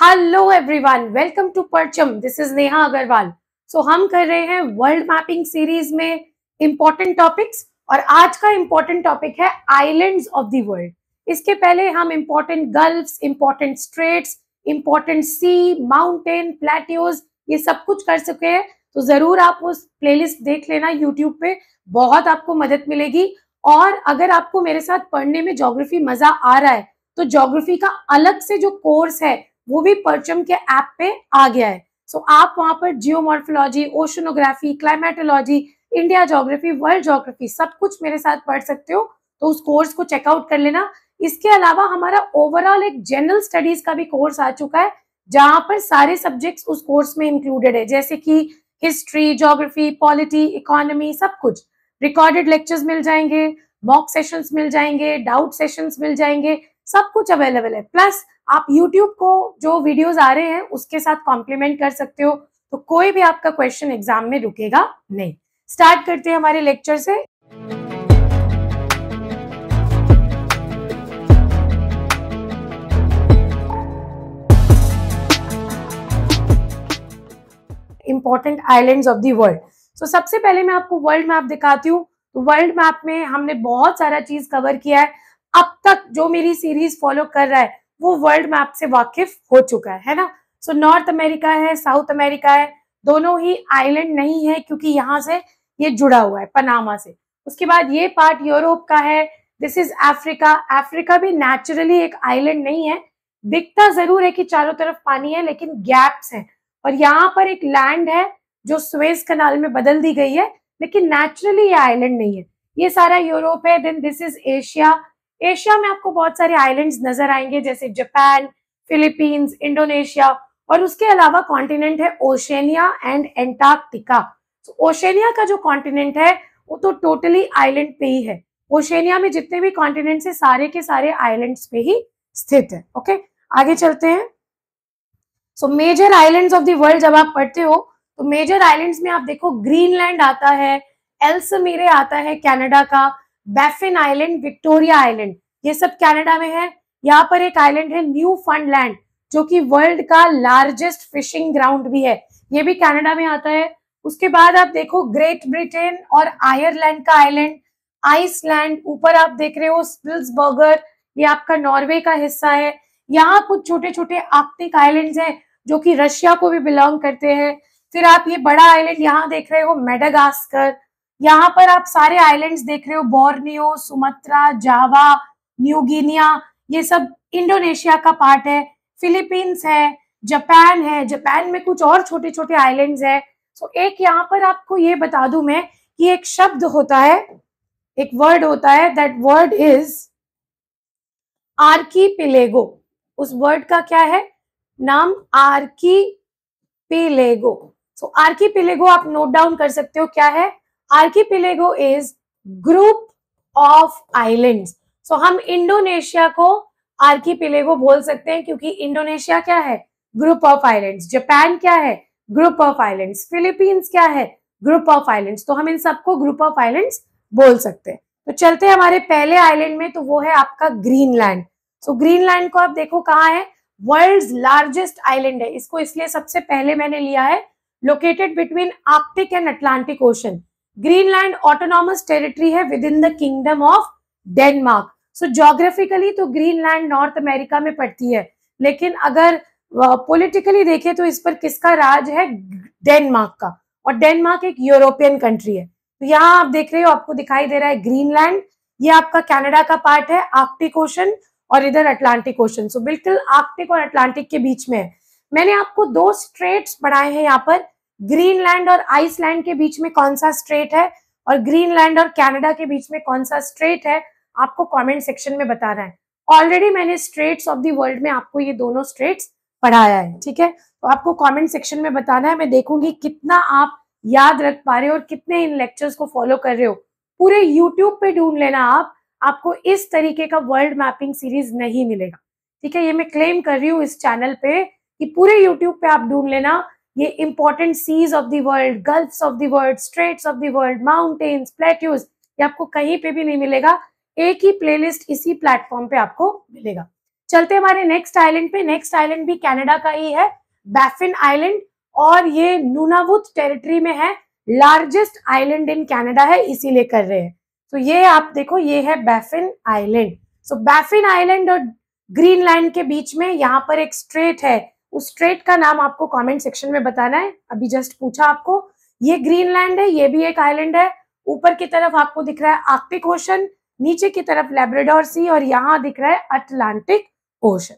Hello everyone, welcome to Parcham. This is Neha Agarwal. So हम कर रहे हैं वर्ल्ड मैपिंग सीरीज में इंपॉर्टेंट टॉपिक्स, और आज का इंपॉर्टेंट टॉपिक है आइलैंड्स ऑफ द वर्ल्ड। इसके पहले हम important gulfs, important straits, important sea, mountain, plateaus, ये सब कुछ कर चुके हैं। तो जरूर आप उस प्लेलिस्ट देख लेना यूट्यूब पे, बहुत आपको मदद मिलेगी। और अगर आपको मेरे साथ पढ़ने में ज्योग्राफी मजा आ रहा है तो ज्योग्राफी का अलग से जो कोर्स है वो भी परचम के ऐप पे आ गया है। सो आप वहां पर geomorphology, oceanography, climatology, India geography, world geography सब कुछ मेरे साथ पढ़ सकते हो। तो उस कोर्स को चेकआउट कर लेना। इसके अलावा हमारा ओवरऑल एक जनरल स्टडीज का भी कोर्स आ चुका है, जहां पर सारे सब्जेक्ट्स उस कोर्स में इंक्लूडेड है, जैसे कि हिस्ट्री, ज्योग्राफी, पॉलिटी, इकोनॉमी, सब कुछ। रिकॉर्डेड लेक्चर्स मिल जाएंगे, मॉक सेशंस मिल जाएंगे, डाउट सेशंस मिल जाएंगे, सब कुछ अवेलेबल है। प्लस आप YouTube को जो वीडियोस आ रहे हैं उसके साथ कॉम्प्लीमेंट कर सकते हो, तो कोई भी आपका क्वेश्चन एग्जाम में रुकेगा नहीं। स्टार्ट करते हैं हमारे लेक्चर से। Important islands of the world. So सबसे पहले मैं आपको वर्ल्ड मैप दिखाती हूँ। तो वर्ल्ड मैप में हमने बहुत सारा चीज कवर किया है। अब तक जो मेरी सीरीज फॉलो कर रहा है वो वर्ल्ड मैप से वाकिफ हो चुका है ना। सो नॉर्थ अमेरिका है, साउथ अमेरिका है, दोनों ही आइलैंड नहीं है क्योंकि यहाँ से ये जुड़ा हुआ है पनामा से। उसके बाद ये पार्ट यूरोप का है। This is Africa. अफ्रीका भी नेचुरली एक आइलैंड नहीं है, दिखता जरूर है कि चारों तरफ पानी है लेकिन गैप्स हैं। और यहाँ पर एक लैंड है जो स्वेज कनाल में बदल दी गई है, लेकिन नेचुरली ये आइलैंड नहीं है। ये सारा यूरोप है। Then this is Asia. Asia में आपको बहुत सारे आइलैंड्स नजर आएंगे, जैसे जापान, फिलीपींस, इंडोनेशिया। और उसके अलावा कॉन्टिनेंट है ओशनिया एंड एंटार्क्टिका। तो ओशनिया का जो कॉन्टिनेंट है वो तो टोटली आइलैंड पे ही है। ओशनिया में जितने भी कॉन्टिनेंट्स है सारे के सारे आइलैंड्स पे ही स्थित है। ओके, आगे चलते हैं। So major islands of the world जब आप पढ़ते हो तो मेजर आइलैंड्स में आप देखो ग्रीनलैंड आता है, एल्समीरे आता है कनाडा का, बैफिन आइलैंड, विक्टोरिया आइलैंड, ये सब कनाडा में है। यहाँ पर एक आइलैंड है न्यू फंडलैंड जो कि वर्ल्ड का लार्जेस्ट फिशिंग ग्राउंड भी है, ये भी कनाडा में आता है। उसके बाद आप देखो ग्रेट ब्रिटेन और आयरलैंड का आइलैंड, आइसलैंड, ऊपर आप देख रहे हो स्पिल्सबर्गर, ये आपका नॉर्वे का हिस्सा है। यहाँ कुछ छोटे छोटे आर्कटिक आइलैंड्स हैं जो कि रशिया को भी बिलोंग करते हैं। फिर आप ये बड़ा आइलैंड यहाँ देख रहे हो मेडागास्कर। यहाँ पर आप सारे आइलैंड्स देख रहे हो, बोर्नियो, सुमात्रा, जावा, न्यू गिनिया, ये सब इंडोनेशिया का पार्ट है। फिलीपींस है, जापान है, जापान में कुछ और छोटे छोटे आइलैंड्स है। सो एक यहाँ पर आपको ये बता दूं मैं कि एक शब्द होता है, एक वर्ड होता है, दैट वर्ड इज आर्कीपिलेगो। उस वर्ड का क्या है नाम? आर्कीपिलेगो। सो आर्कीपिलेगो आप नोट डाउन कर सकते हो क्या है। आर्कीपिलेगो इज ग्रुप ऑफ आइलैंड्स। सो हम इंडोनेशिया को आर्कीपिलेगो बोल सकते हैं क्योंकि इंडोनेशिया क्या है? Group of islands. जापान क्या है? Group of islands. फिलीपींस क्या है? Group of islands. तो हम इन सबको ग्रुप ऑफ आइलैंड्स बोल सकते हैं। तो चलते हैं हमारे पहले आइलैंड में, तो वो है आपका ग्रीनलैंड। सो ग्रीनलैंड को आप देखो कहाँ है, वर्ल्ड्स लार्जेस्ट आइलैंड है। इसको इसलिए सबसे पहले मैंने लिया है, located between Arctic and Atlantic Ocean. Greenland autonomous territory है within the kingdom of Denmark. So geographically तो ग्रीनलैंड नॉर्थ अमेरिका में पड़ती है, लेकिन अगर पॉलिटिकली देखें तो इस पर किसका राज है? डेनमार्क का। और डेनमार्क एक यूरोपियन कंट्री है। तो यहाँ आप देख रहे हो, आपको दिखाई दे रहा है ग्रीनलैंड, ये आपका कनाडा का पार्ट है, आर्कटिक ओशन, और इधर अटलांटिक ओशन। सो बिल्कुल आर्कटिक और अटलांटिक के बीच में है। मैंने आपको दो स्ट्रेट्स पढ़ाए हैं यहाँ पर, ग्रीनलैंड और आइसलैंड के बीच में कौन सा स्ट्रेट है और ग्रीनलैंड और कनाडा के बीच में कौन सा स्ट्रेट है, आपको कमेंट सेक्शन में बताना है। ऑलरेडी मैंने स्ट्रेट्स ऑफ द वर्ल्ड में आपको ये दोनों स्ट्रेट्स पढ़ाया है, ठीक है। तो आपको कमेंट सेक्शन में बताना है, मैं देखूंगी कितना आप याद रख पा रहे हो और कितने इन लेक्चर्स को फॉलो कर रहे हो। पूरे यूट्यूब पे ढूंढ लेना आप, आपको इस तरीके का वर्ल्ड मैपिंग सीरीज नहीं मिलेगा, ठीक है। ये मैं क्लेम कर रही हूँ इस चैनल पे कि पूरे यूट्यूब पे आप ढूंढ लेना, ये important seas of the world, gulfs of the world, straits of the world, mountains, plateaus, ये आपको कहीं पे भी नहीं मिलेगा। एक ही प्लेलिस्ट इसी प्लेटफॉर्म पे आपको मिलेगा। चलते हमारे नेक्स्ट आइलैंड पे। नेक्स्ट आइलैंड भी कनाडा का ही है, बैफिन आइलैंड, और ये नूनावुत टेरिटरी में है, लार्जेस्ट आइलैंड इन कनाडा है, इसीलिए कर रहे हैं। तो ये आप देखो, ये है बैफिन आइलैंड। सो बैफिन आइलैंड और ग्रीनलैंड के बीच में यहाँ पर एक स्ट्रेट है, उस स्ट्रेट का नाम आपको कमेंट सेक्शन में बताना है। अभी जस्ट पूछा आपको। ये ग्रीनलैंड है, ये भी एक आइलैंड है। ऊपर की तरफ आपको दिख रहा है आर्कटिक ओशन, नीचे की तरफ लैब्राडोर सी, और यहाँ दिख रहा है अटलांटिक ओशन।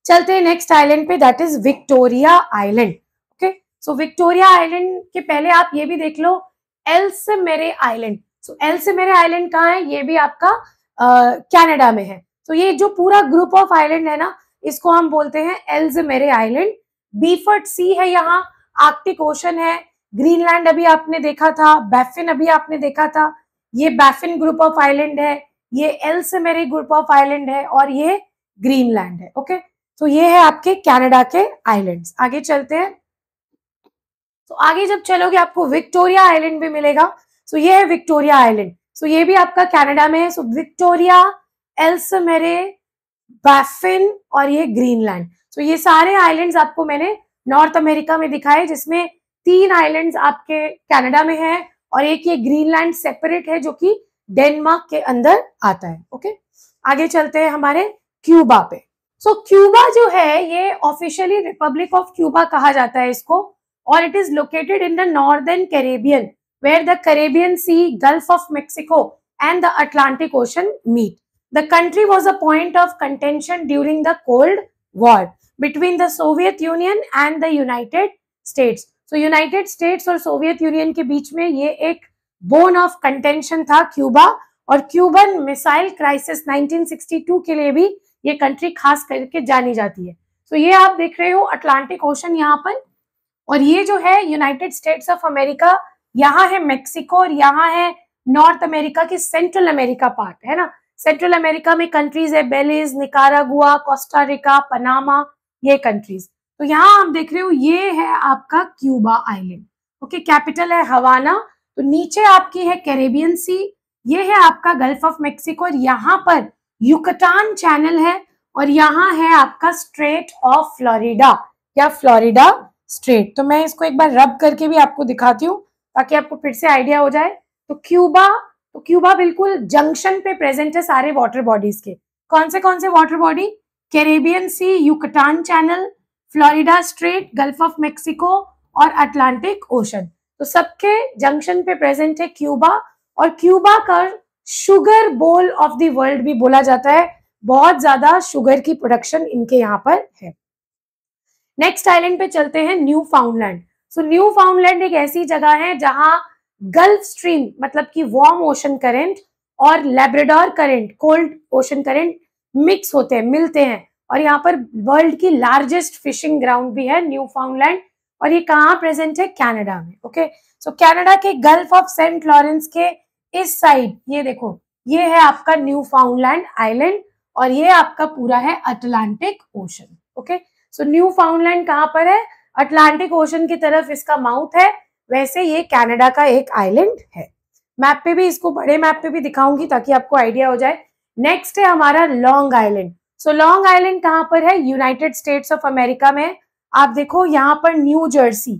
चलते हैं नेक्स्ट आइलैंड पे, that is Victoria island. Okay, so Victoria island के पहले आप ये भी देख लो, एल्समेरे आइलैंड। सो एल्समेरे आइलैंड कहाँ है? ये भी आपका कनाडा में है। तो ये जो पूरा ग्रुप ऑफ आइलैंड है ना, इसको हम बोलते हैं एल्समेरे आइलैंड। बीफर्ट सी है यहाँ, आर्कटिक ओशन है, ग्रीनलैंड अभी आपने देखा था, बैफिन अभी आपने देखा था, ये बैफिन ग्रुप ऑफ आइलैंड है, ये एल्समेरे ग्रुप ऑफ आइलैंड है, और ये ग्रीनलैंड है। ओके, तो ये है आपके कनाडा के आइलैंड्स। आगे चलते हैं। तो आगे जब चलोगे आपको विक्टोरिया आइलैंड भी मिलेगा। सो ये है विक्टोरिया आइलैंड। सो ये भी आपका कनाडा में है। सो विक्टोरिया, एल्समेरे, बैफिन और ये ग्रीनलैंड। सो ये सारे आइलैंड्स आपको मैंने नॉर्थ अमेरिका में दिखाए, जिसमें 3 आइलैंड्स आपके कनाडा में है और एक ये ग्रीनलैंड सेपरेट है जो कि डेनमार्क के अंदर आता है। ओके, आगे चलते हैं हमारे क्यूबा पे। सो क्यूबा जो है ये ऑफिशियली रिपब्लिक ऑफ क्यूबा कहा जाता है इसको, और it is located in the northern Caribbean where the Caribbean sea, gulf of Mexico and the Atlantic ocean meet. The country was a point of contention during the Cold War between the Soviet Union and the United States. So United States और Soviet union के बीच में ये एक bone of contention था Cuba, और Cuban missile crisis 1962 के लिए भी ये कंट्री खास करके जानी जाती है। तो ये आप देख रहे हो अटलांटिक ओशन यहाँ पर, और ये जो है यूनाइटेड स्टेट्स ऑफ अमेरिका, यहाँ है मेक्सिको, और यहाँ है नॉर्थ अमेरिका की सेंट्रल अमेरिका पार्ट है ना। सेंट्रल अमेरिका में कंट्रीज है बेलिज, निकारागुआ, कोस्टा रिका, पनामा, ये कंट्रीज। तो यहाँ आप देख रहे हो ये है आपका क्यूबा आइलैंड। ओके, कैपिटल है हवाना। तो नीचे आपकी है कैरेबियन सी, ये है आपका गल्फ ऑफ मेक्सिको, और यहाँ पर युकटान चैनल है, और यहाँ है आपका स्ट्रेट ऑफ फ्लोरिडा या फ्लोरिडा स्ट्रेट। तो मैं इसको एक बार रब करके भी आपको दिखाती हूँ ताकि आपको फिर से आइडिया हो जाए। तो क्यूबा बिल्कुल जंक्शन पे प्रेजेंट है सारे वाटर बॉडीज के। कौन से water body? Caribbean Sea, Yucatan Channel, Florida Strait, Gulf of Mexico और अटलांटिक ओशन। तो सबके जंक्शन पे प्रेजेंट है क्यूबा, और क्यूबा का sugar bowl of the world भी बोला जाता है। बहुत ज्यादा शुगर की प्रोडक्शन इनके यहाँ पर है। नेक्स्ट आइलैंड पे चलते हैं, न्यू फाउंडलैंड। सो न्यू फाउंडलैंड एक ऐसी जगह है जहां गल्फ स्ट्रीम मतलब कि वार्म ओशन करंट और Labrador current, cold ocean current mix होते हैं, मिलते हैं, और यहाँ पर वर्ल्ड की लार्जेस्ट फिशिंग ग्राउंड भी है न्यू फाउंडलैंड, और ये कहाँ प्रेजेंट है? कनाडा में। ओके, सो कनाडा के गल्फ ऑफ सेंट लॉरेंस के इस साइड ये देखो, ये है आपका न्यू फाउंडलैंड आइलैंड, और ये आपका पूरा है Atlantic Ocean. Okay, so new फाउंडलैंड कहाँ पर है? अटलांटिक ओशन की तरफ इसका माउथ है। वैसे ये कनाडा का एक आइलैंड है। मैप पे भी इसको, बड़े मैप पे भी दिखाऊंगी ताकि आपको आइडिया हो जाए। नेक्स्ट है हमारा long island. So long island कहाँ पर है? यूनाइटेड स्टेट्स ऑफ अमेरिका में। आप देखो यहाँ पर न्यू जर्सी,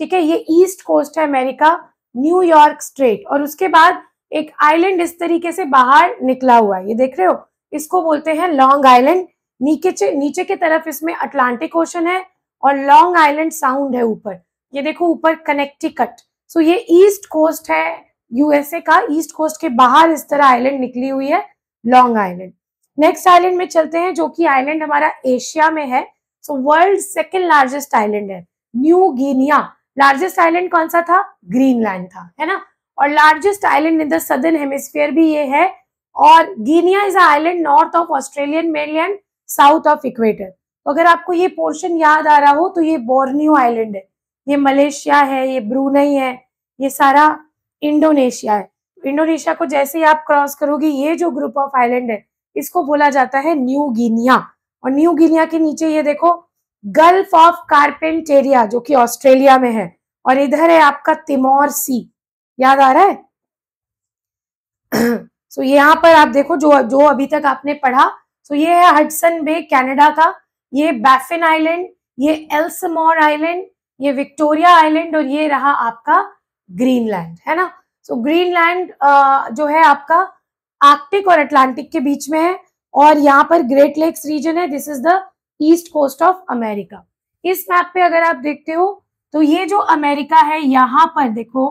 ठीक है, ये ईस्ट कोस्ट है अमेरिका, न्यूयॉर्क स्ट्रेट, और उसके बाद एक आइलैंड इस तरीके से बाहर निकला हुआ है, ये देख रहे हो, इसको बोलते हैं लॉन्ग आइलैंड। नीचे की तरफ इसमें अटलांटिक ओशन है और लॉन्ग आइलैंड साउंड है ऊपर, ये देखो ऊपर कनेक्टिकट। सो ये ईस्ट कोस्ट है यूएसए का, ईस्ट कोस्ट के बाहर इस तरह आइलैंड निकली हुई है, लॉन्ग आइलैंड। नेक्स्ट आइलैंड में चलते हैं, जो कि आइलैंड हमारा एशिया में है। So world second largest island है न्यू गिनिया। लार्जेस्ट आइलैंड कौन सा था? ग्रीनलैंड था, है ना। और largest island in the southern hemisphere भी ये है, और Guinea is island north of Australian mainland, south of equator. तो अगर आपको ये पोर्शन याद आ रहा हो तो ये बोर्नियो आइलैंड है, ये मलेशिया है, ये ब्रूनई है, ये सारा इंडोनेशिया है। इंडोनेशिया को जैसे ही आप क्रॉस करोगे, ये जो ग्रुप ऑफ आइलैंड है इसको बोला जाता है न्यू गिनिया। और न्यू गिनिया के नीचे ये देखो गल्फ ऑफ कारपेंटेरिया जो कि ऑस्ट्रेलिया में है, और इधर है आपका तिमोर सी, याद आ रहा है? सो यहाँ पर आप देखो जो अभी तक आपने पढ़ा, सो ये है हडसन बे कनाडा का, ये बैफिन आइलैंड, ये एल्समोर आइलैंड, ये विक्टोरिया आइलैंड और ये रहा आपका ग्रीनलैंड, है ना। सो ग्रीनलैंड जो है आपका आर्कटिक और अटलांटिक के बीच में है और यहाँ पर ग्रेट लेक्स रीजन है। This is the east coast of America. इस मैप पे अगर आप देखते हो तो ये जो अमेरिका है यहाँ पर देखो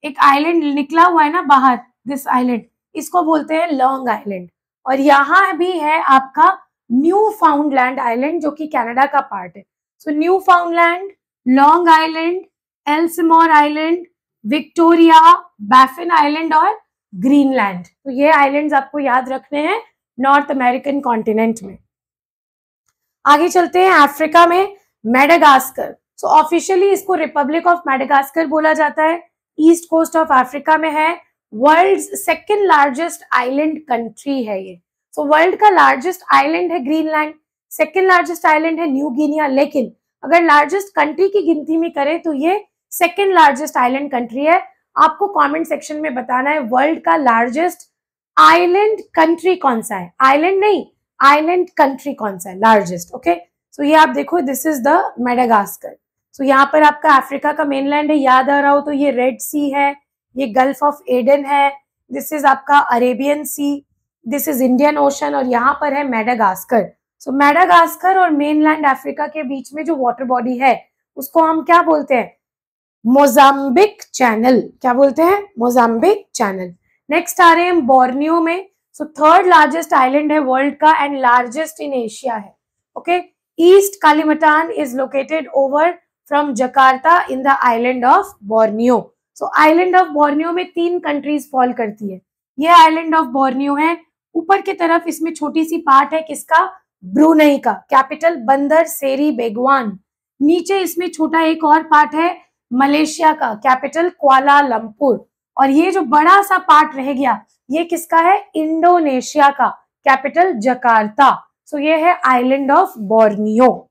एक आइलैंड निकला हुआ है ना बाहर, दिस आइलैंड, इसको बोलते हैं लॉन्ग आइलैंड। और यहाँ भी है आपका न्यू फाउंडलैंड आइलैंड जो कि कनाडा का पार्ट है। So Newfoundland, Long Island, Ellesmere Island, Victoria, Baffin Island और ग्रीनलैंड। तो ये आइलैंड्स आपको याद रखने हैं नॉर्थ अमेरिकन कॉन्टिनेंट में। आगे चलते हैं अफ्रीका में, मेडागास्कर। सो ऑफिशियली इसको रिपब्लिक ऑफ मेडागास्कर बोला जाता है। ईस्ट कोस्ट ऑफ अफ्रीका में है। World's second largest island country है ये। सो वर्ल्ड का लार्जेस्ट आइलैंड है ग्रीनलैंड, सेकेंड लार्जेस्ट आइलैंड है न्यू गिनिया, लेकिन अगर लार्जेस्ट कंट्री की गिनती में करें तो ये सेकेंड लार्जेस्ट आइलैंड कंट्री है। आपको कमेंट सेक्शन में बताना है वर्ल्ड का लार्जेस्ट आइलैंड कंट्री कौन सा है, आइलैंड नहीं, आइलैंड कंट्री कौन सा है लार्जेस्ट। ओके, सो ये आप देखो, दिस इज द मेडागास्कर। सो यहाँ पर आपका अफ्रीका का मेनलैंड है, याद आ रहा हो तो ये रेड सी है, ये गल्फ ऑफ एडन है, दिस इज आपका Arabian sea, this is Indian ocean और यहाँ पर है मेडागास्कर। सो मेडागास्कर और मेनलैंड अफ्रीका के बीच में जो वाटर बॉडी है उसको हम क्या बोलते हैं, मोजाम्बिक चैनल। क्या बोलते हैं, मोजाम्बिक चैनल। नेक्स्ट आ रहे हैं बोर्नियो में। सो थर्ड लार्जेस्ट आइलैंड है वर्ल्ड का एंड लार्जेस्ट इन एशिया है। Okay, East Kalimantan is located over from Jakarta in the island of Borneo. So island of Borneo में 3 कंट्रीज फॉल करती है। ये आइलैंड ऑफ बोर्नियो है, ऊपर की तरफ इसमें छोटी सी पार्ट है किसका, ब्रुनई का, कैपिटल बंदर सेरी बेगवान। नीचे इसमें छोटा एक और पार्ट है मलेशिया का, कैपिटल कुआलालंपुर। और ये जो बड़ा सा पार्ट रह गया ये किसका है, इंडोनेशिया का, कैपिटल जकार्ता। सो ये है आइलैंड ऑफ बोर्नियो।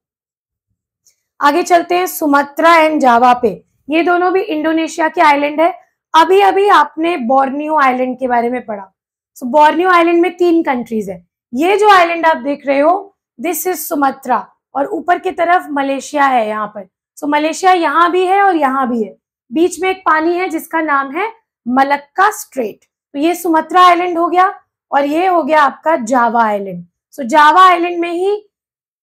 आगे चलते हैं सुमात्रा एंड जावा पे। ये दोनों भी इंडोनेशिया के आइलैंड है। अभी अभी आपने बोर्नियो आइलैंड के बारे में पढ़ा। सो बोर्नियो आइलैंड में 3 कंट्रीज है। ये जो आइलैंड आप देख रहे हो दिस इज सुमात्रा और ऊपर की तरफ मलेशिया है यहाँ पर। सो मलेशिया यहाँ भी है और यहाँ भी है, बीच में एक पानी है जिसका नाम है मलक्का स्ट्रेट। तो ये सुमात्रा आइलैंड हो गया और ये हो गया आपका जावा आइलैंड। सो जावा आइलैंड में ही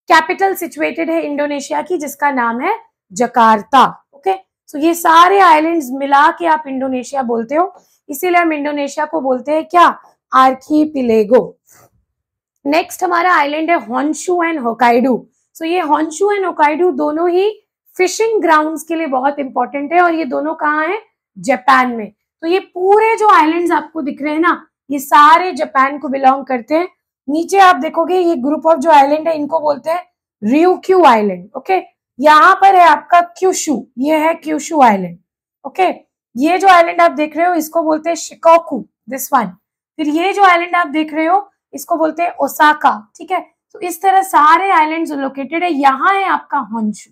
कैपिटल सिचुएटेड है इंडोनेशिया की जिसका नाम है जकार्ता। ओके, सो ये सारे आइलैंड्स मिला के आप इंडोनेशिया बोलते हो, इसीलिए हम इंडोनेशिया को बोलते हैं क्या, आर्कीपिलेगो। नेक्स्ट हमारा आइलैंड है होन्शु एंड होकाइडू। सो ये होन्शु एंड होकाइडू दोनों ही फिशिंग ग्राउंड्स के लिए बहुत इंपॉर्टेंट है और ये दोनों कहाँ हैं, जापान में। तो ये पूरे जो आइलैंड्स आपको दिख रहे हैं ना ये सारे जापान को बिलोंग करते हैं। नीचे आप देखोगे ये ग्रुप ऑफ जो आइलैंड है इनको बोलते हैं रियूक्यू आइलैंड। ओके, यहाँ पर है आपका क्यूशु, ये है क्यूशु आइलैंड। ओके, ये जो आइलैंड आप देख रहे हो इसको बोलते हैं शिकोकू, दिस वन। फिर ये जो आइलैंड आप देख रहे हो इसको बोलते हैं ओसाका। ठीक है, तो इस तरह सारे आइलैंड्स लोकेटेड है। यहाँ है आपका होन्शु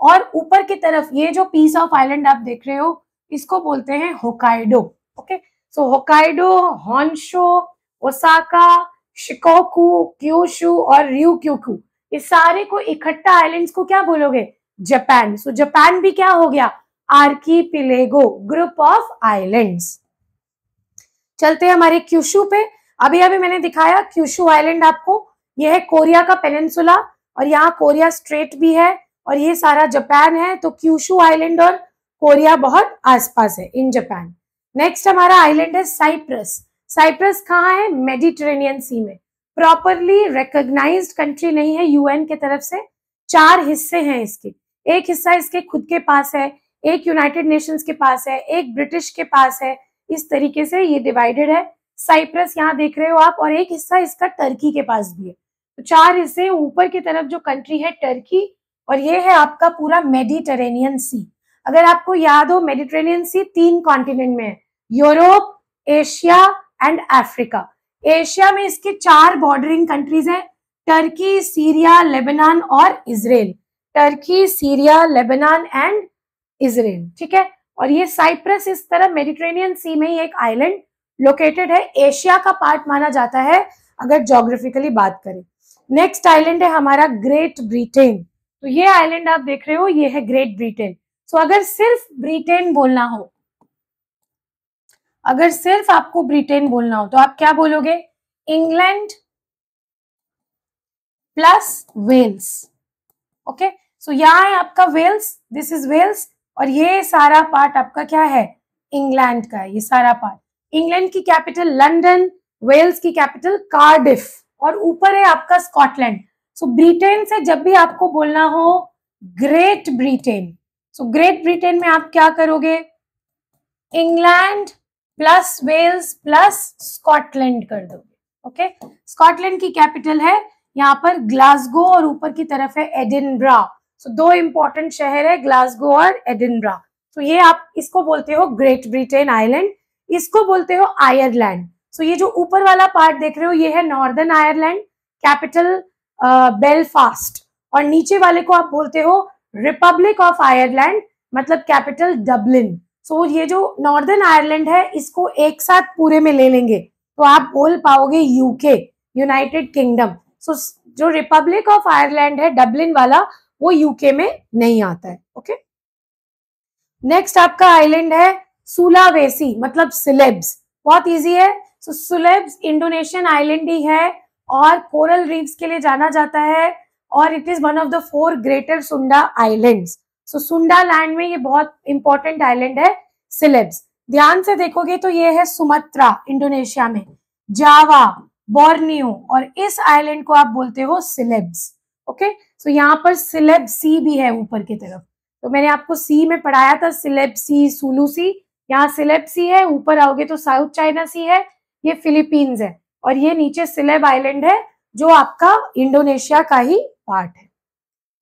और ऊपर की तरफ ये जो पीस ऑफ आइलैंड आप देख रहे हो इसको बोलते हैं Hokkaido. Okay, so Hokkaido, Honshu, Osaka, Shikoku, Kyushu और रियूक्यू, इस सारे को इकट्ठा आइलैंड्स को क्या बोलोगे, जापान। सो जापान भी क्या हो गया, आर्कीपिलेगो, ग्रुप ऑफ आइलैंड्स। चलते हैं हमारे क्यूशु पे। अभी अभी मैंने दिखाया क्यूशु आइलैंड आपको, यह है कोरिया का पेनिनसुला और यहाँ कोरिया स्ट्रेट भी है और ये सारा जापान है। तो क्यूशु आइलैंड और कोरिया बहुत आसपास है इन जापान। नेक्स्ट हमारा आइलैंड है साइप्रस। साइप्रस कहाँ है, मेडिटेरेनियन सी में। प्रॉपरली रिकॉग्नाइज्ड कंट्री नहीं है यूएन के तरफ से। 4 हिस्से हैं इसके, एक हिस्सा इसके खुद के पास है, एक यूनाइटेड नेशंस के पास है, एक ब्रिटिश के पास है। इस तरीके से ये डिवाइडेड है। साइप्रस यहाँ देख रहे हो आप, और एक हिस्सा इसका टर्की के पास भी है। तो 4 हिस्से, ऊपर की तरफ जो कंट्री है टर्की और ये है आपका पूरा मेडिटेरेनियन सी। अगर आपको याद हो मेडिटेरेनियन सी 3 कॉन्टिनेंट में है, Europe, Asia and Africa. Asia में इसके 4 बॉर्डरिंग कंट्रीज हैं, टर्की, सीरिया, लेबनान और Israel. Turkey, Syria, Lebanon and Israel. ठीक है, और ये साइप्रस इस तरह मेडिटेरेनियन सी में ही एक आइलैंड लोकेटेड है। एशिया का पार्ट माना जाता है अगर ज्योग्राफिकली बात करें। नेक्स्ट आइलैंड है हमारा ग्रेट ब्रिटेन। तो ये आइलैंड आप देख रहे हो, ये है ग्रेट ब्रिटेन। सो अगर सिर्फ ब्रिटेन बोलना हो, अगर सिर्फ आपको ब्रिटेन बोलना हो तो आप क्या बोलोगे? England plus Wales. Okay, so यहाँ है आपका वेल्स, दिस इज वेल्स, और ये सारा पार्ट आपका क्या है? इंग्लैंड का है ये सारा पार्ट। इंग्लैंड की कैपिटल लंदन, वेल्स की कैपिटल कार्डिफ, और ऊपर है आपका स्कॉटलैंड। सो ब्रिटेन से जब भी आपको बोलना हो Great Britain, so Great Britain में आप क्या करोगे? England plus Wales plus Scotland कर दोगे। ओके, स्कॉटलैंड की कैपिटल है यहाँ पर ग्लासगो, और ऊपर की तरफ है एडिनब्रा। सो दो इंपॉर्टेंट शहर है, ग्लासगो और एडिनब्रा। तो ये आप इसको बोलते हो ग्रेट ब्रिटेन आइलैंड, इसको बोलते हो आयरलैंड। सो ये जो ऊपर वाला पार्ट देख रहे हो ये है नॉर्दर्न आयरलैंड, कैपिटल बेलफास्ट, और नीचे वाले को आप बोलते हो रिपब्लिक ऑफ आयरलैंड, मतलब कैपिटल डबलिन। सो ये जो नॉर्दर्न आयरलैंड है इसको एक साथ पूरे में ले लेंगे तो आप बोल पाओगे यूके, यूनाइटेड किंगडम। सो जो रिपब्लिक ऑफ आयरलैंड है डबलिन वाला, वो यूके में नहीं आता है। ओके, नेक्स्ट आपका आइलैंड है सुलावेसी, मतलब सिलेब्स। बहुत इजी है। सो सिलेब्स इंडोनेशियन आइलैंड ही है और कोरल रीफ्स के लिए जाना जाता है, और it is one of the 4 greater सुंडा आइलैंड्स। सो सुंडा लैंड में ये बहुत इंपॉर्टेंट आइलैंड है सिलेब्स। ध्यान से देखोगे तो ये है सुमात्रा इंडोनेशिया में, जावा, बोर्नियो, और इस आइलैंड को आप बोलते हो सिलेब्स। ओके, सो यहाँ पर सिलेब सी भी है ऊपर की तरफ। तो मैंने आपको सी में पढ़ाया था, सिलेब सी, सुलू सी, यहाँ सिलेब सी है। ऊपर आओगे तो साउथ चाइना सी है, ये फिलीपींस है, और ये नीचे सिलेब आइलैंड है जो आपका इंडोनेशिया का ही पार्ट है।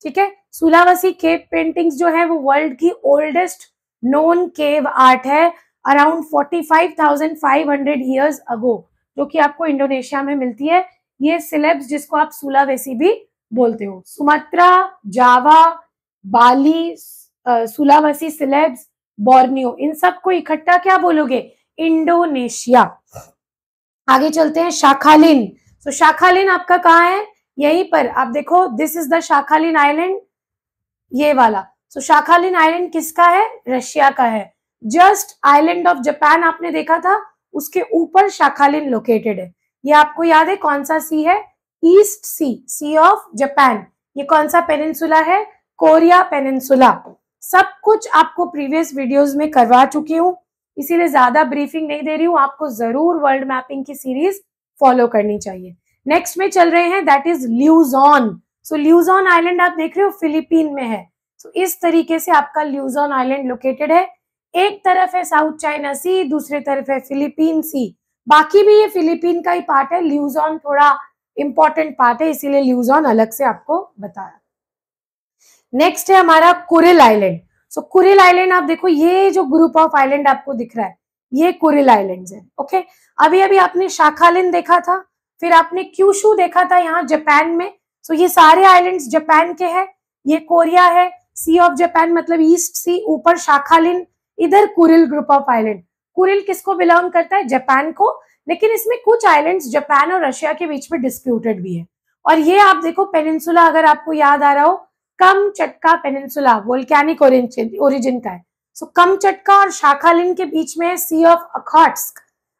ठीक है, सुलावेसी केव पेंटिंग्स जो है वो वर्ल्ड की ओल्डेस्ट नोन केव आर्ट है, अराउंड 45,500 ईयर्स अगो, जो कि आपको इंडोनेशिया में मिलती है। ये सिलेब्स जिसको आप सुलावेसी भी बोलते हो, सुमात्रा, जावा, बाली, सुलावेसी, सिलेब्स, बोर्नियो, इन सबको इकट्ठा क्या बोलोगे? इंडोनेशिया। आगे चलते हैं, शाखालिन। तो शाखालिन आपका कहाँ है? यहीं पर आप देखो, this is the Sakhalin island, ये वाला। सो शाखालिन आइलैंड किसका है? रशिया का है। जस्ट आइलैंड ऑफ जापान आपने देखा था, उसके ऊपर शाखालिन लोकेटेड है। ये आपको याद है कौन सा सी है? East sea, sea of Japan. ये कौन सा पेनिनसुला है? Korea peninsula. सब कुछ आपको प्रीवियस वीडियोस में करवा चुकी हूँ, इसीलिए ज्यादा ब्रीफिंग नहीं दे रही हूँ। आपको जरूर वर्ल्ड मैपिंग की सीरीज फॉलो करनी चाहिए। नेक्स्ट में चल रहे हैं, दैट इज ल्यूजॉन। सो ल्यूजॉन आइलैंड आप देख रहे हो फिलीपीन में है। सो इस तरीके से आपका ल्यूजॉन आइलैंड लोकेटेड है। एक तरफ है साउथ चाइना सी, दूसरे तरफ है फिलीपीन सी। बाकी भी ये फिलीपीन का ही पार्ट है, ल्यूजॉन थोड़ा इंपॉर्टेंट पार्ट है, इसीलिए ल्यूजॉन अलग से आपको बताया। नेक्स्ट है हमारा कुरिल आइलैंड। सो कुरिल आइलैंड आप देखो, ये जो ग्रुप ऑफ आइलैंड आपको दिख रहा है ये कुरिल आइलैंड्स है। ओके, अभी अभी आपने शाखालिन देखा था, फिर आपने क्यूशू देखा था यहाँ जापान में। सो ये सारे आइलैंड्स जापान के हैं। ये कोरिया है, सी ऑफ जापान मतलब ईस्ट सी, ऊपर शाखालिन, इधर Kuril group of island. Kuril किसको बिलोंग करता है? जापान को, लेकिन इसमें कुछ आइलैंड्स जापान और रशिया के बीच में डिस्प्यूटेड भी है। और ये आप देखो पेनिनसुला, अगर आपको याद आ रहा हो, कमचटका पेनिनसुला वोल्केनिक ओरिजिन का है। सो कमचटका और शाखालिन के बीच में है सी ऑफ अखोट्स्क,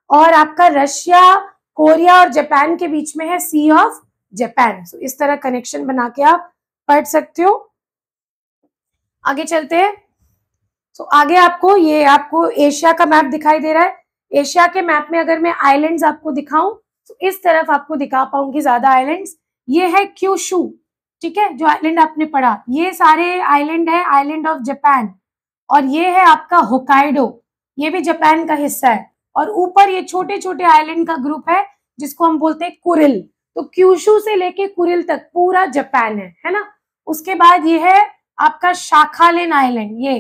और आपका रशिया, कोरिया और जापान के बीच में है सी ऑफ जापान। सो इस तरह कनेक्शन बना के आप पढ़ सकते हो। आगे चलते हैं। सो आगे आपको ये आपको एशिया का मैप दिखाई दे रहा है। एशिया के मैप में अगर मैं आइलैंड्स आपको दिखाऊं तो इस तरफ आपको दिखा पाऊंगी ज्यादा आइलैंड्स। ये है क्यूशू, ठीक है, जो आइलैंड आपने पढ़ा, ये सारे आइलैंड है आइलैंड ऑफ जापान। और ये है आपका होकाइडो, ये भी जापान का हिस्सा है। और ऊपर ये छोटे छोटे आइलैंड का ग्रुप है जिसको हम बोलते हैं कुरिल। तो क्यूशू से लेके कुरिल तक पूरा जापान है ना। उसके बाद ये है आपका शाखालिन आइलैंड। ये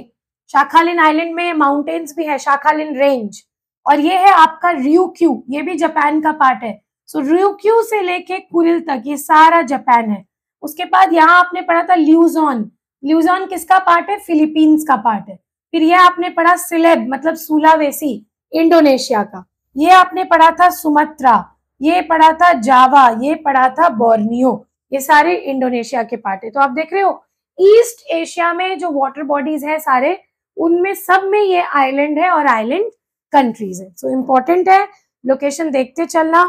शाखालिन आइलैंड में माउंटेन्स भी है, शाखालिन रेंज। और ये है आपका ryukyu, ये भी जापान का पार्ट है। सो ryukyu से लेके कुरिल तक ये सारा जापान है। उसके बाद यहाँ आपने पढ़ा था ल्यूजॉन। ल्यूजॉन किसका पार्ट है? फिलीपींस का पार्ट है। फिर ये आपने पढ़ा सिलेब मतलब सुलावेसी, इंडोनेशिया का। ये आपने पढ़ा था सुमात्रा, ये पढ़ा था जावा, ये पढ़ा था बोर्नियो। ये सारे इंडोनेशिया के पार्ट है। तो आप देख रहे हो ईस्ट एशिया में जो वाटर बॉडीज है सारे, उनमें सब में ये आइलैंड है और आइलैंड कंट्रीज है। सो इम्पोर्टेंट है, लोकेशन देखते चलना।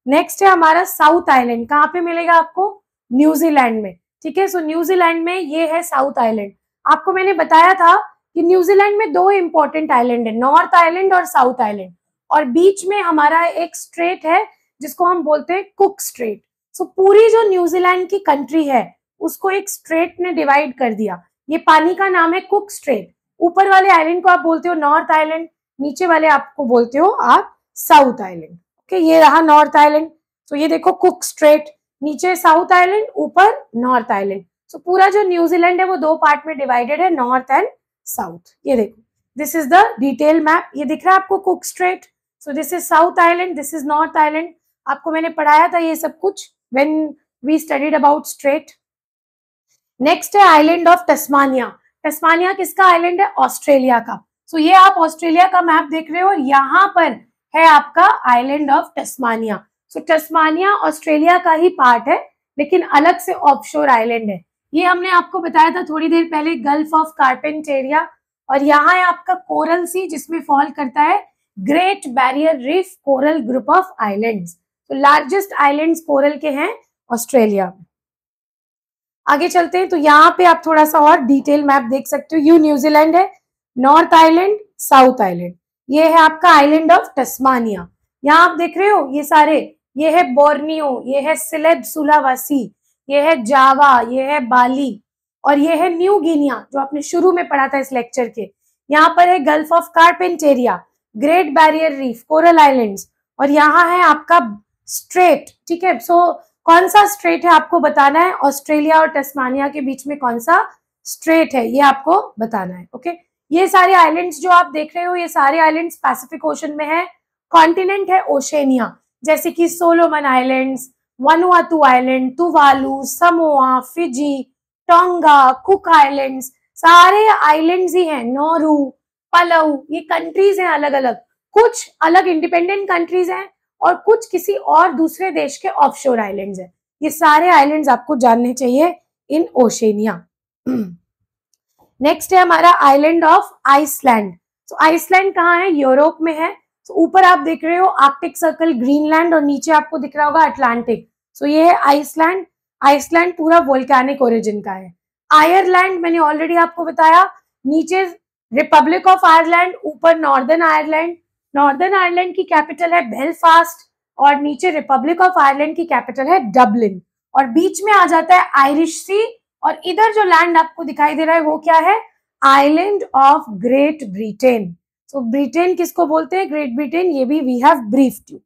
नेक्स्ट है हमारा साउथ आइलैंड। कहाँ पे मिलेगा आपको? न्यूजीलैंड में। ठीक है, सो न्यूजीलैंड में ये है साउथ आइलैंड। आपको मैंने बताया था कि न्यूजीलैंड में दो इंपॉर्टेंट आइलैंड है, नॉर्थ आइलैंड और साउथ आइलैंड, और बीच में हमारा एक स्ट्रेट है जिसको हम बोलते हैं कुक स्ट्रेट। सो पूरी जो न्यूजीलैंड की कंट्री है उसको एक स्ट्रेट ने डिवाइड कर दिया। ये पानी का नाम है कुक स्ट्रेट। ऊपर वाले आइलैंड को आप बोलते हो नॉर्थ आइलैंड, नीचे वाले आपको बोलते हो आप साउथ आइलैंड। ओके, ये रहा नॉर्थ आइलैंड। तो ये देखो कुक स्ट्रेट, नीचे साउथ आइलैंड, ऊपर नॉर्थ आइलैंड। सो पूरा जो न्यूजीलैंड है वो दो पार्ट में डिवाइडेड है, नॉर्थ एंड साउथ। ये देखो, this is the detail map. ये दिख रहा है आपको Cook strait. So this is south island, this is north island. आपको मैंने पढ़ाया था ये सब कुछ when we studied about strait. Next है आइलैंड ऑफ टस्मानिया। टस्मानिया किसका आइलैंड है? ऑस्ट्रेलिया का। सो ये आप ऑस्ट्रेलिया का मैप देख रहे हो और यहाँ पर है आपका आइलैंड ऑफ टस्मानिया। सो टस्मानिया ऑस्ट्रेलिया का ही पार्ट है लेकिन अलग से ऑफशोर आइलैंड है। ये हमने आपको बताया था थोड़ी देर पहले, गल्फ ऑफ कार्पेंटेरिया। और यहाँ है आपका कोरल सी जिसमें फॉल करता है great Barrier Reef coral group of islands. तो लार्जेस्ट आइलैंड्स कोरल के हैं ऑस्ट्रेलिया में। आगे चलते हैं, तो यहाँ पे आप थोड़ा सा और डिटेल मैप देख सकते हो। यू न्यूजीलैंड है, नॉर्थ आइलैंड, साउथ आइलैंड। ये है आपका आइलैंड ऑफ टस्मानिया। यहाँ आप देख रहे हो ये सारे, ये है बोर्नियो, ये है सिलेब सुलावासी, ये है जावा, ये है बाली, और ये है न्यू गिनिया जो आपने शुरू में पढ़ा था इस लेक्चर के। यहाँ पर है Gulf of Carpentaria, Great Barrier Reef, coral islands, और यहाँ है आपका स्ट्रेट। ठीक है, सो कौन सा स्ट्रेट है आपको बताना है, ऑस्ट्रेलिया और टस्मानिया के बीच में कौन सा स्ट्रेट है ये आपको बताना है। ओके, ये सारे आइलैंड्स जो आप देख रहे हो ये सारे आइलैंड्स पैसिफिक ओशन में है। कॉन्टिनेंट है ओशेनिया, जैसे कि Solomon islands, Vanuatu island, Tuvalu, Samoa, Fiji, tonga, cook islands, सारे आइलैंड्स ही हैं। नौरू, पलऊ, ये कंट्रीज हैं अलग अलग। कुछ अलग इंडिपेंडेंट कंट्रीज हैं और कुछ किसी और दूसरे देश के ऑफशोर आइलैंड्स हैं। ये सारे आइलैंड्स आपको जानने चाहिए इन ओशेनिया। नेक्स्ट है हमारा आइलैंड ऑफ आइसलैंड। तो आइसलैंड कहाँ है? यूरोप में है। तो ऊपर आप देख रहे हो आर्कटिक सर्कल, ग्रीनलैंड, और नीचे आपको दिख रहा होगा अटलांटिक। सो ये है आइसलैंड। आइसलैंड पूरा वोल्केनिक ओरिजिन का है। आयरलैंड मैंने ऑलरेडी आपको बताया, नीचे रिपब्लिक ऑफ आयरलैंड, ऊपर नॉर्दर्न आयरलैंड। नॉर्दर्न आयरलैंड की कैपिटल है बेलफास्ट और नीचे रिपब्लिक ऑफ आयरलैंड की कैपिटल है डबलिन, और बीच में आ जाता है आयरिश सी। और इधर जो लैंड आपको दिखाई दे रहा है वो क्या है? Island of great Britain. So Britain किसको बोलते हैं? Great Britain. ये भी वी हैव ब्रीफ्ड यू।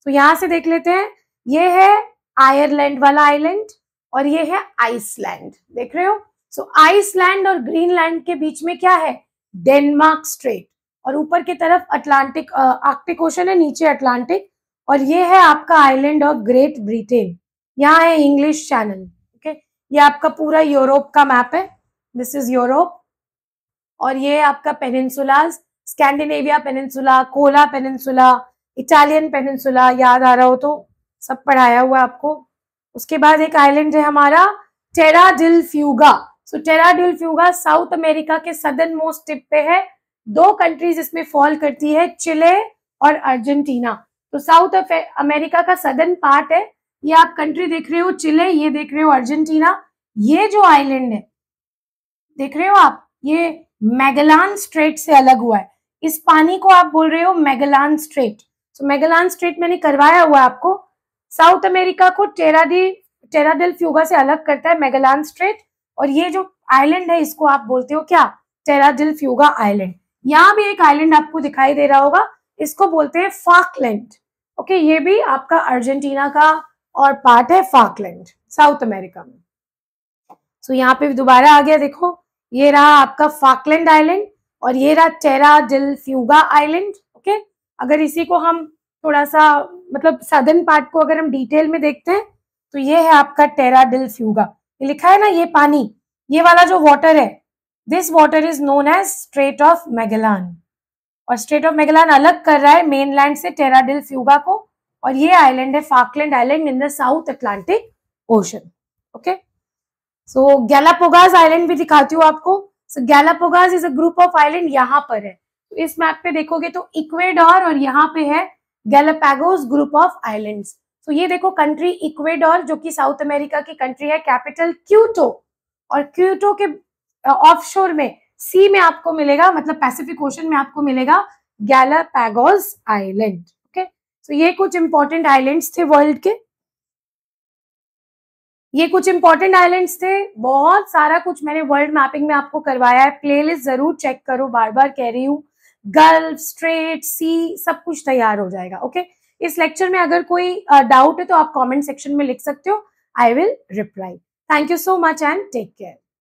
तो यहां से देख लेते हैं, ये है आयरलैंड वाला आइलैंड और ये है आइसलैंड। देख रहे हो? सो आइसलैंड और ग्रीनलैंड के बीच में क्या है? डेनमार्क स्ट्रेट, और ऊपर की तरफ अटलांटिक आर्कटिक ओशन है, नीचे अटलांटिक, और ये है आपका आइलैंड ऑफ ग्रेट ब्रिटेन। यहाँ है इंग्लिश चैनल। ओके, ये आपका पूरा यूरोप का मैप है। दिस इज यूरोप, और ये आपका peninsulas, Scandinavia peninsula, Kola peninsula, Italian peninsula, याद आ रहा हो तो सब पढ़ाया हुआ आपको। उसके बाद एक आइलैंड है हमारा टेरा डिल फ्यूगा। सो टेरा डिल फ्यूगा साउथ अमेरिका के सदर्न मोस्ट टिप पे है। दो कंट्रीज इसमें फॉल करती है, चिले और अर्जेंटीना। तो साउथ अमेरिका का सदर्न पार्ट है। ये आप कंट्री देख रहे हो चिले, ये देख रहे हो अर्जेंटीना। ये जो आइलैंड है देख रहे हो आप, ये मैगेलान स्ट्रेट से अलग हुआ है। इस पानी को आप बोल रहे हो मैगेलान स्ट्रेट। तो मैगेलान स्ट्रेट मैंने करवाया हुआ है आपको। साउथ अमेरिका को टेरा डेल फ्यूगा से अलग करता है मैगेलान स्ट्रेट, और ये जो आइलैंड है इसको आप बोलते हो क्या? टेरा डेल फ्यूगा आइलैंड। यहाँ भी एक आइलैंड आपको दिखाई दे रहा होगा, इसको बोलते हैं फाकलैंड। ओके, ये भी आपका अर्जेंटीना का और पार्ट है फाकलैंड, साउथ अमेरिका में। सो यहाँ पे दोबारा आ गया, देखो ये रहा आपका फाकलैंड आइलैंड और ये रहा टेरा डेल फ्यूगा आइलैंड। ओके, अगर इसी को हम थोड़ा सा मतलब सदर्न पार्ट को अगर हम डिटेल में देखते हैं तो ये है आपका टेरा डेल फ्यूगा। ये लिखा है ना, ये पानी, ये वाला जो वाटर है, this water is known as Strait of Magellan, और स्ट्रेट ऑफ मैगेलान अलग कर रहा है मेनलैंड से टेरा डेल फ्यूगा को, और ये आइलैंड है Falkland island in the South Atlantic Ocean. Okay. So Galapagos island भी दिखाती हूँ आपको। So Galapagos is a group of island, यहाँ पर है। तो इस मैप पे देखोगे तो इक्वेडोर और यहाँ पे है गैलापागोस ग्रुप ऑफ आइलैंड्स। तो ये देखो कंट्री इक्वेडोर जो कि साउथ अमेरिका की कंट्री है, कैपिटल क्यूटो, और क्यूटो के ऑफशोर में सी में आपको मिलेगा, मतलब पैसिफिक ओशन में आपको मिलेगा गैलापागोस आइलैंड। ओके, तो ये कुछ इंपॉर्टेंट आइलैंड्स थे वर्ल्ड के। ये कुछ इंपॉर्टेंट आइलैंड्स थे। बहुत सारा कुछ मैंने वर्ल्ड मैपिंग में आपको करवाया है, प्लेलिस्ट जरूर चेक करो, बार बार कह रही हूँ। गल्फ, स्ट्रेट, सी, सब कुछ तैयार हो जाएगा। ओके, इस लेक्चर में अगर कोई डाउट है तो आप कमेंट सेक्शन में लिख सकते हो, I will reply. Thank you so much and take care.